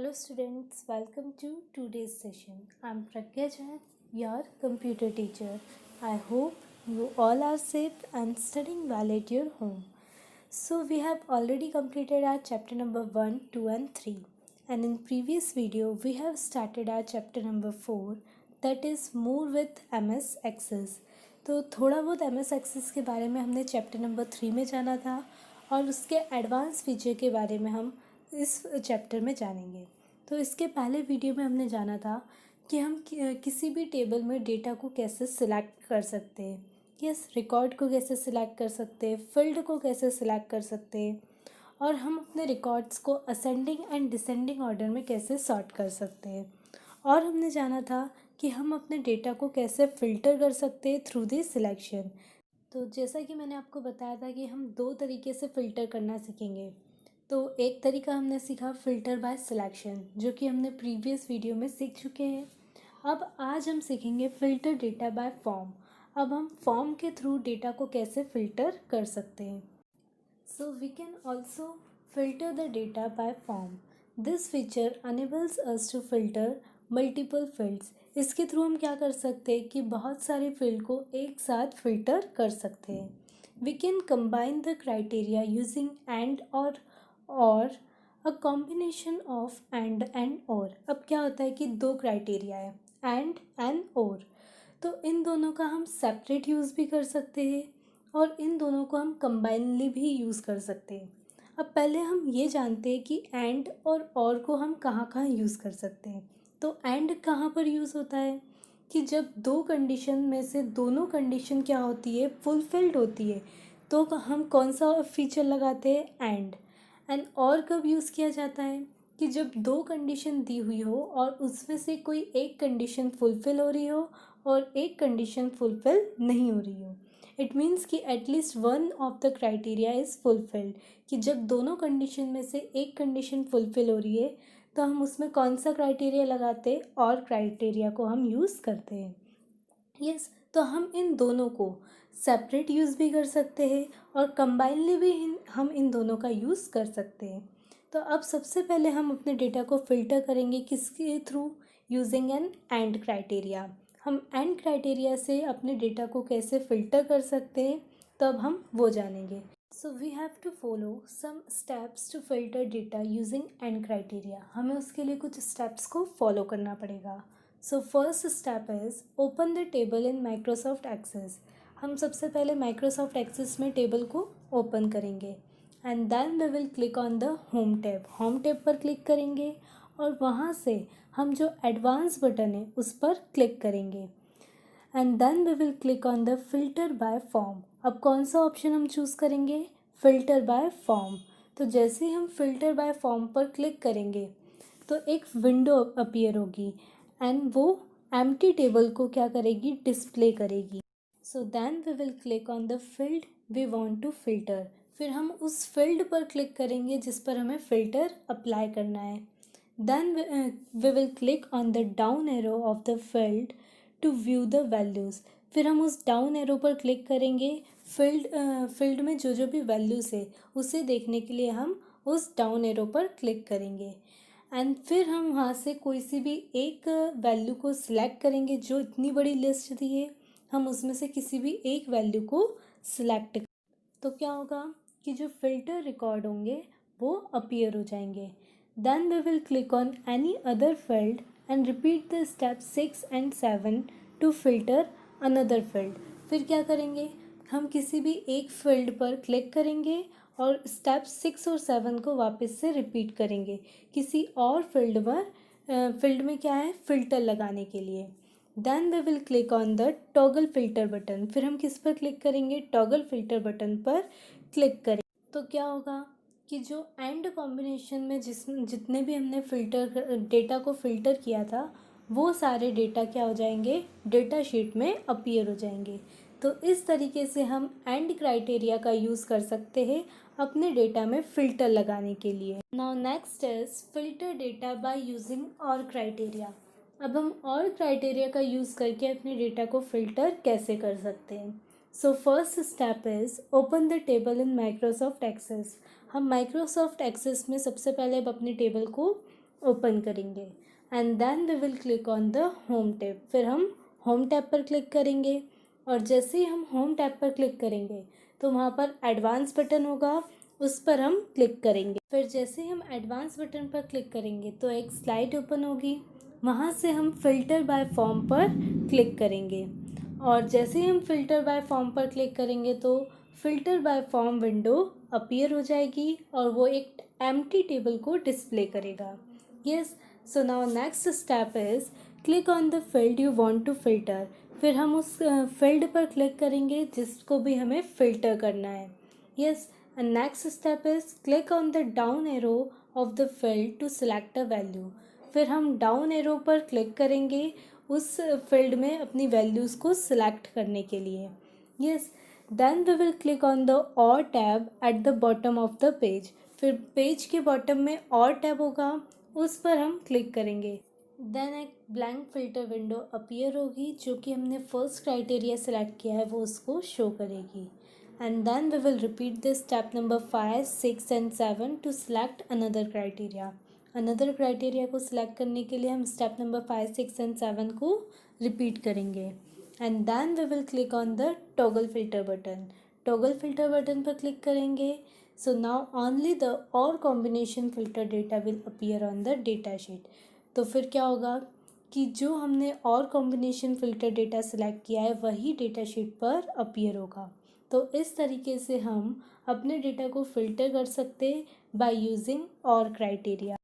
Hello students, welcome to today's session. I'm Pragya Jain, your computer teacher. I hope you all are safe and studying well at your home. So we have already completed our chapter number 1, 2 and 3. And in previous video we have started our chapter number 4, that is more with MS Access. तो थोड़ा बहुत MS Access के बारे में हमने chapter number 3 में जाना था और उसके एडवांस फीचर के बारे में हम इस चैप्टर में जानेंगे। तो इसके पहले वीडियो में हमने जाना था कि हम किसी भी टेबल में डेटा को कैसे सिलेक्ट कर सकते हैं, रिकॉर्ड को कैसे सिलेक्ट कर सकते हैं, फील्ड को कैसे सिलेक्ट कर सकते हैं और हम अपने रिकॉर्ड्स को असेंडिंग एंड डिसेंडिंग ऑर्डर में कैसे सॉर्ट कर सकते हैं। और हमने जाना था कि हम अपने डेटा को कैसे फ़िल्टर कर सकते हैं थ्रू दी सिलेक्शन। तो जैसा कि मैंने आपको बताया था कि हम 2 तरीके से फ़िल्टर करना सीखेंगे। तो एक तरीका हमने सीखा फ़िल्टर बाय सिलेक्शन, जो कि हमने प्रीवियस वीडियो में सीख चुके हैं। अब आज हम सीखेंगे फ़िल्टर डेटा बाय फॉर्म। अब हम फॉर्म के थ्रू डेटा को कैसे फ़िल्टर कर सकते हैं। So we can also filter the data by form. This feature enables us to filter multiple fields. इसके थ्रू हम क्या कर सकते हैं कि बहुत सारे फील्ड को एक साथ फ़िल्टर कर सकते हैं। We can combine the criteria using and और अ कॉम्बिनेशन ऑफ एंड और। अब क्या होता है कि 2 क्राइटेरिया है, एंड और, तो इन दोनों का हम सेपरेट यूज़ भी कर सकते हैं और इन दोनों को हम कंबाइनली भी यूज़ कर सकते हैं। अब पहले हम ये जानते हैं कि एंड और को हम कहाँ कहाँ यूज़ कर सकते हैं। तो एंड कहाँ पर यूज़ होता है कि जब 2 कंडीशन में से दोनों कंडीशन क्या होती है, फुलफिल्ड होती है, तो हम कौन सा फीचर लगाते हैं, एंड और कब यूज़ किया जाता है कि जब 2 कंडीशन दी हुई हो और उसमें से कोई एक कंडीशन फुलफ़िल हो रही हो और एक कंडीशन फुलफ़िल नहीं हो रही हो। इट मीन्स कि at least one of the criteria is fulfilled, कि जब दोनों कंडीशन में से एक कंडीशन फुलफ़िल हो रही है तो हम उसमें कौन सा क्राइटेरिया लगाते हैं, और क्राइटेरिया को हम यूज़ करते हैं। तो हम इन दोनों को सेपरेट यूज़ भी कर सकते हैं और कंबाइनली भी हम इन दोनों का यूज़ कर सकते हैं। तो अब सबसे पहले हम अपने डेटा को फ़िल्टर करेंगे किसके through, using an and criteria. हम एंड क्राइटेरिया से अपने डेटा को कैसे फ़िल्टर कर सकते हैं, तो अब हम वो जानेंगे। So we have to follow some steps to filter data using and criteria. हमें उसके लिए कुछ स्टेप्स को फॉलो करना पड़ेगा। So first step is open the table in Microsoft Access. हम सबसे पहले माइक्रोसॉफ्ट एक्सेस में टेबल को ओपन करेंगे and then we will click on the home tab पर क्लिक करेंगे और वहाँ से हम जो एडवांस बटन है उस पर क्लिक करेंगे and then we will click on the filter by form. अब कौन सा ऑप्शन हम चूज़ करेंगे, फिल्टर बाय फॉर्म। तो जैसे ही हम फिल्टर बाय फॉर्म पर क्लिक करेंगे तो एक विंडो अपीयर होगी एंड वो एम्प्टी टेबल को क्या करेगी, डिस्प्ले करेगी। So then we will click on the field we want to filter. फिर हम उस फील्ड पर क्लिक करेंगे जिस पर हमें फ़िल्टर अप्लाई करना है। Then we will click on the down arrow of the field to view the values. फिर हम उस डाउन एरो पर क्लिक करेंगे फील्ड में जो जो भी वैल्यूज़ है उसे देखने के लिए हम उस डाउन एरो पर क्लिक करेंगे एंड फिर हम वहाँ से कोई सी भी एक वैल्यू को सिलेक्ट करेंगे। जो इतनी बड़ी लिस्ट दी है हम उसमें से किसी भी एक वैल्यू को सिलेक्ट, तो क्या होगा कि जो फिल्टर रिकॉर्ड होंगे वो अपीयर हो जाएंगे। Then we will click on any other field and repeat the step 6 and 7 to filter another field. फिर क्या करेंगे, हम किसी भी एक फील्ड पर क्लिक करेंगे और स्टेप 6 और 7 को वापस से रिपीट करेंगे किसी और फील्ड में क्या है, फ़िल्टर लगाने के लिए। Then we will click on the toggle filter button. फिर हम किस पर क्लिक करेंगे, टॉगल फिल्टर बटन पर क्लिक करें। तो क्या होगा कि जो एंड कॉम्बिनेशन में जितने भी हमने डेटा को फ़िल्टर किया था वो सारे डेटा क्या हो जाएंगे, डेटा शीट में अपीयर हो जाएंगे। तो इस तरीके से हम एंड क्राइटेरिया का यूज़ कर सकते हैं अपने डेटा में फ़िल्टर लगाने के लिए। Now next is filter data by using और क्राइटेरिया। अब हम और क्राइटेरिया का यूज़ करके अपने डेटा को फ़िल्टर कैसे कर सकते हैं। So first step is open the table in Microsoft Access. हम माइक्रोसॉफ्ट एक्सेस में सबसे पहले अब अपने टेबल को ओपन करेंगे and then we will click on the home tab. फिर हम होम टैब पर क्लिक करेंगे और जैसे ही हम होम टैब पर क्लिक करेंगे तो वहाँ पर एडवांस बटन होगा, उस पर हम क्लिक करेंगे। फिर जैसे ही हम एडवांस बटन पर क्लिक करेंगे तो एक स्लाइड ओपन होगी, वहाँ से हम फ़िल्टर बाय फॉर्म पर क्लिक करेंगे और जैसे ही हम फ़िल्टर बाय फॉर्म पर क्लिक करेंगे तो filter by form window appear हो जाएगी और वो एक एम्प्टी टेबल को डिस्प्ले करेगा। Yes, so now next step is click on the field you want to filter. फिर हम उस फील्ड पर क्लिक करेंगे जिसको भी हमें फ़िल्टर करना है। Yes, and next step is click on the down arrow of the field to select a value. फिर हम डाउन एरो पर क्लिक करेंगे उस फील्ड में अपनी वैल्यूज़ को सिलेक्ट करने के लिए। Yes, then we will click on the और tab at the bottom of the page. फिर पेज के बॉटम में और टैब होगा, उस पर हम क्लिक करेंगे। देन एक ब्लैंक फ़िल्टर विंडो अपीयर होगी जो कि हमने फर्स्ट क्राइटेरिया सेलेक्ट किया है वो उसको शो करेगी। And then we will repeat this step number 5, 6 and 7 to select another criteria. Another criteria को सिलेक्ट करने के लिए हम स्टेप नंबर 5, 6 एंड 7 को रिपीट करेंगे and then we will click on the toggle filter button. Toggle filter button पर click करेंगे, so now only the और combination filter data will appear on the data sheet. तो फिर क्या होगा कि जो हमने और कॉम्बिनेशन फ़िल्टर डेटा सेलेक्ट किया है वही डेटा शीट पर अपीयर होगा। तो इस तरीके से हम अपने डेटा को फ़िल्टर कर सकते बाय यूजिंग और criteria.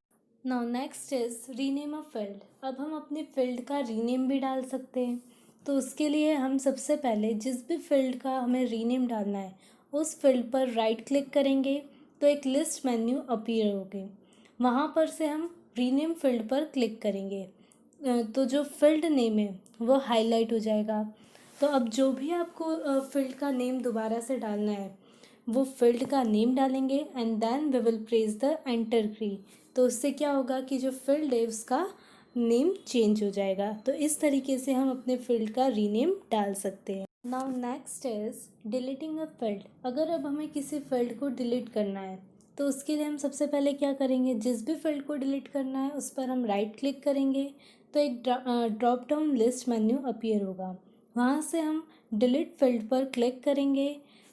Now next is rename a field. अब हम अपने फील्ड का रीनेम भी डाल सकते हैं। तो उसके लिए हम सबसे पहले जिस भी फील्ड का हमें रीनेम डालना है उस फील्ड पर राइट क्लिक करेंगे तो एक लिस्ट मेन्यू अपीयर होगी, वहाँ पर से हम रीनेम फील्ड पर क्लिक करेंगे तो जो फील्ड नेम है वो हाईलाइट हो जाएगा। तो अब जो भी आपको फील्ड का नेम दोबारा से डालना है वो फील्ड का नेम डालेंगे and then we will press the enter key. तो उससे क्या होगा कि जो फील्ड है उसका नेम चेंज हो जाएगा। तो इस तरीके से हम अपने फील्ड का रीनेम डाल सकते हैं। Now next is deleting a field. अगर अब हमें किसी फील्ड को डिलीट करना है तो उसके लिए हम सबसे पहले क्या करेंगे, जिस भी फील्ड को डिलीट करना है उस पर हम राइट क्लिक करेंगे तो एक drop down list menu appear होगा, वहाँ से हम डिलीट फील्ड पर क्लिक करेंगे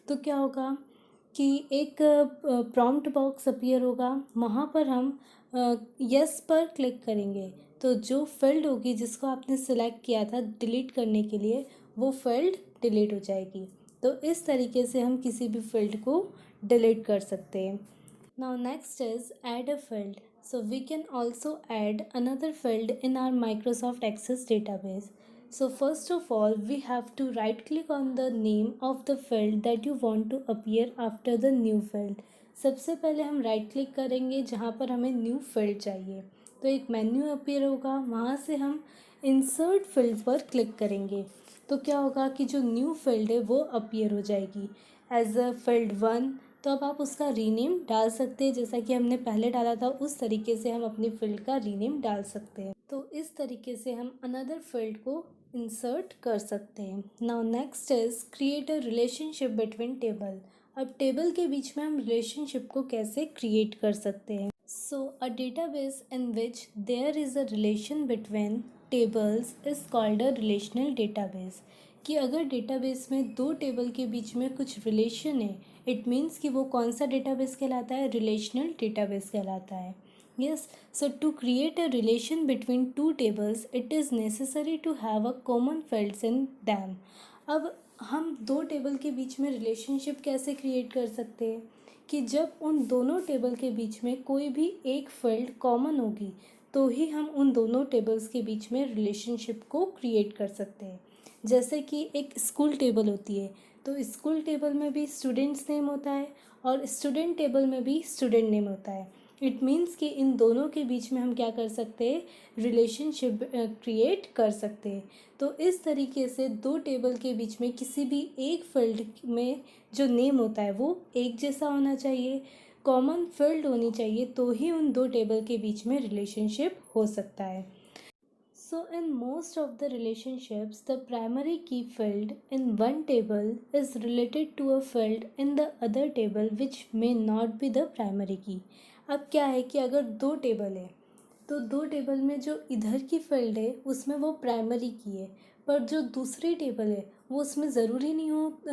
तो क्या होगा कि एक प्रॉम्प्ट बॉक्स अपीयर होगा, वहाँ पर हम यस पर क्लिक करेंगे तो जो फील्ड होगी जिसको आपने सेलेक्ट किया था डिलीट करने के लिए वो फील्ड डिलीट हो जाएगी। तो इस तरीके से हम किसी भी फील्ड को डिलीट कर सकते हैं। Now next is add a field. So we can also add another field in our Microsoft Access database. So first of all, we have to right click on the name of the field that you want to appear after the new field. सबसे पहले हम right click करेंगे जहाँ पर हमें new field चाहिए तो एक मेन्यू अपीयर होगा, वहाँ से हम इंसर्ट फील्ड पर क्लिक करेंगे तो क्या होगा कि जो न्यू फील्ड है वो अपीयर हो जाएगी एज अ फील्ड 1। तो अब आप उसका रीनेम डाल सकते हैं, जैसा कि हमने पहले डाला था उस तरीके से हम अपनी फील्ड का रीनेम डाल सकते हैं। तो इस तरीके से हम अनदर फील्ड को इंसर्ट कर सकते हैं। Now next is create a relationship between table. अब टेबल के बीच में हम रिलेशनशिप को कैसे क्रिएट कर सकते हैं। So a database in which there is a relation between tables is called a relational database. कि अगर डेटाबेस में दो टेबल के बीच में कुछ रिलेशन है इट मीन्स कि वो कौन सा डेटाबेस कहलाता है, रिलेशनल डेटाबेस कहलाता है। Yes, so to create a relation between two tables it is necessary to have a common fields in them. अब हम दो टेबल के बीच में रिलेशनशिप कैसे क्रिएट कर सकते हैं कि जब उन दोनों टेबल के बीच में कोई भी एक फील्ड कॉमन होगी तो ही हम उन दोनों टेबल्स के बीच में रिलेशनशिप को क्रिएट कर सकते हैं। जैसे कि एक स्कूल टेबल होती है तो स्कूल टेबल में भी स्टूडेंट्स नेम होता है और स्टूडेंट टेबल में भी स्टूडेंट नेम होता है। इट मीन्स कि इन दोनों के बीच में हम क्या कर सकते हैं, रिलेशनशिप क्रिएट कर सकते हैं। तो इस तरीके से दो टेबल के बीच में किसी भी एक फील्ड में जो नेम होता है वो एक जैसा होना चाहिए, कॉमन फील्ड होनी चाहिए, तो ही उन दो टेबल के बीच में रिलेशनशिप हो सकता है। So in most of the relationships, the primary key field in one table is related to a field in the other table which may not be the primary key. अब क्या है कि अगर दो टेबल है तो दो टेबल में जो इधर की फील्ड है उसमें वो प्राइमरी की है, पर जो दूसरी टेबल है वो उसमें ज़रूरी नहीं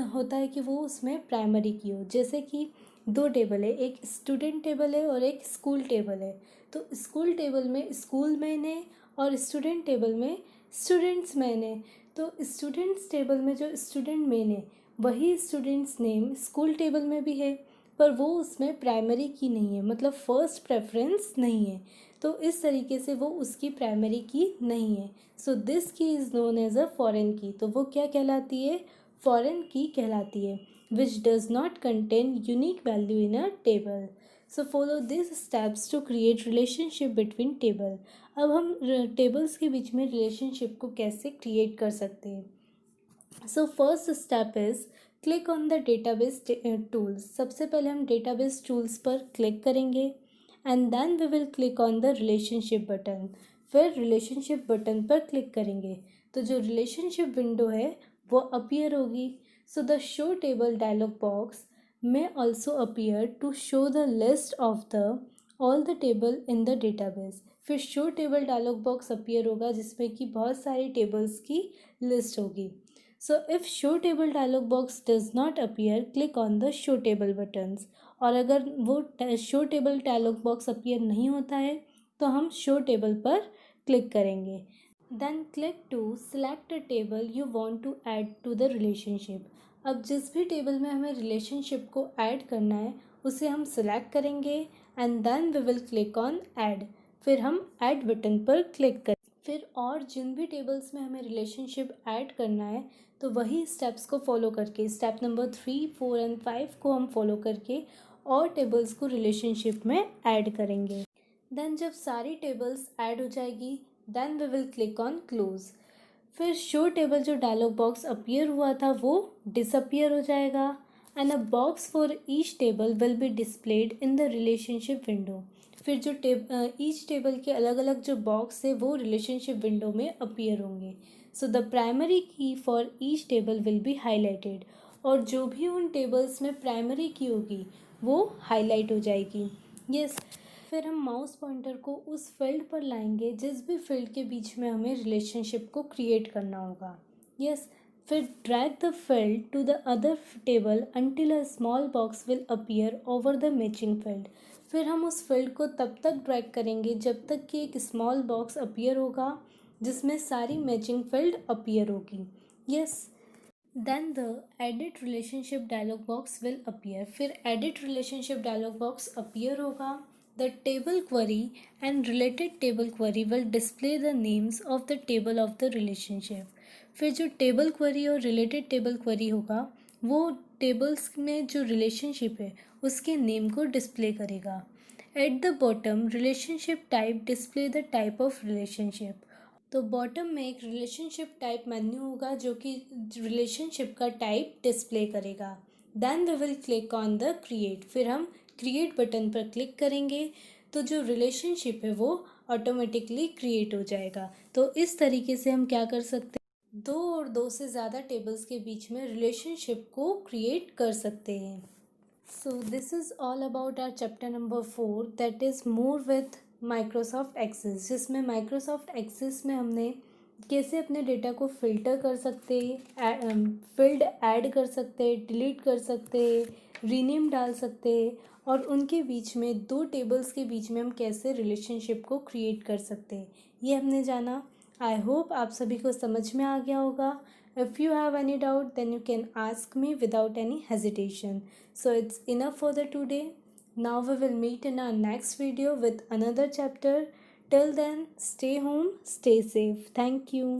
होता है कि वो उसमें प्राइमरी की हो। जैसे कि दो टेबल है, एक स्टूडेंट टेबल है और एक स्कूल टेबल है। तो स्कूल टेबल में स्कूल मैन है और स्टूडेंट टेबल में स्टूडेंट्स मैन है। तो स्टूडेंट्स टेबल में जो स्टूडेंट मैन है वही स्टूडेंट्स नेम स्कूल टेबल में भी है, पर वो उसमें प्राइमरी की नहीं है, मतलब फर्स्ट प्रेफरेंस नहीं है। तो इस तरीके से वो उसकी प्राइमरी की नहीं है। So this key is known as a foreign key. तो वो क्या कहलाती है? फॉरेन की कहलाती है, which does not contain unique value in a table. So follow this steps to create relationship between table. अब हम टेबल्स के बीच में रिलेशनशिप को कैसे क्रिएट कर सकते हैं? So first step is click on the database tools. सबसे पहले हम डेटाबेस टूल्स पर क्लिक करेंगे and then we will click on the relationship button. फिर रिलेशनशिप बटन पर क्लिक करेंगे तो जो रिलेशनशिप विंडो है वो अपीयर होगी। So the show table dialog box may also appear to show the list of the all the table in the database। फिर show table dialog box appear होगा जिसमें कि बहुत सारी टेबल्स की लिस्ट होगी। So if show table dialog box does not appear click on the show table buttons. और अगर वो show table dialog box appear नहीं होता है तो हम शो टेबल पर क्लिक करेंगे। Then click to select a table you want to add to the relationship. अब जिस भी टेबल में हमें रिलेशनशिप को ऐड करना है उसे हम सेलेक्ट करेंगे and then we will click on add. फिर हम ऐड बटन पर क्लिक करें। फिर और जिन भी टेबल्स में हमें रिलेशनशिप ऐड करना है तो वही स्टेप्स को फॉलो करके स्टेप नंबर 3, 4 एंड 5 को हम फॉलो करके और टेबल्स को रिलेशनशिप में ऐड करेंगे। देन जब सारी टेबल्स ऐड हो जाएगी then we will click on close. फिर शो टेबल जो डायलॉग बॉक्स अपीयर हुआ था वो डिसअपियर हो जाएगा and a box for each table will be displayed in the relationship window. फिर जो ईच टेबल के अलग अलग जो बॉक्स है वो रिलेशनशिप विंडो में अपीयर होंगे। सो द प्राइमरी की for each table will B highlighted. और जो भी उन टेबल्स में प्राइमरी की होगी वो हाईलाइट हो जाएगी। यस। फिर हम माउस पॉइंटर को उस फील्ड पर लाएंगे जिस भी फील्ड के बीच में हमें रिलेशनशिप को क्रिएट करना होगा। यस। फिर drag the field to the other table until a small box will appear over the matching field. फिर हम उस फील्ड को तब तक ड्रैग करेंगे जब तक कि एक स्मॉल बॉक्स अपीयर होगा जिसमें सारी मैचिंग फील्ड अपीयर होगी। Yes. Then the edit relationship dialog box will appear. फिर edit relationship dialog box appear होगा। The table query and related table query will display the names of the table of the relationship. फिर जो table query और related table query होगा वो tables में जो relationship है उसके नेम को डिस्प्ले करेगा। Eight the bottom relationship type display the type of relationship. तो बॉटम में एक रिलेशनशिप टाइप मेन्यू होगा जो कि रिलेशनशिप का टाइप डिस्प्ले करेगा। Then we will click on the create. फिर हम क्रिएट बटन पर क्लिक करेंगे तो जो रिलेशनशिप है वो ऑटोमेटिकली क्रिएट हो जाएगा। तो इस तरीके से हम क्या कर सकते हैं, दो और दो से ज़्यादा टेबल्स के बीच में रिलेशनशिप को क्रिएट कर सकते हैं। So this is all about our chapter number 4 that is more with Microsoft Access, जिसमें माइक्रोसॉफ्ट एक्सेस में हमने कैसे अपने डेटा को फ़िल्टर कर सकते, फील्ड ऐड कर सकते, डिलीट कर सकते, रीनेम डाल सकते और उनके बीच में दो टेबल्स के बीच में हम कैसे रिलेशनशिप को क्रिएट कर सकते, ये हमने जाना। आई होप आप सभी को समझ में आ गया होगा। If you have any doubt, then you can ask me without any hesitation. So it's enough for the today. Now we will meet in our next video with another chapter. Till then, stay home, stay safe. Thank you.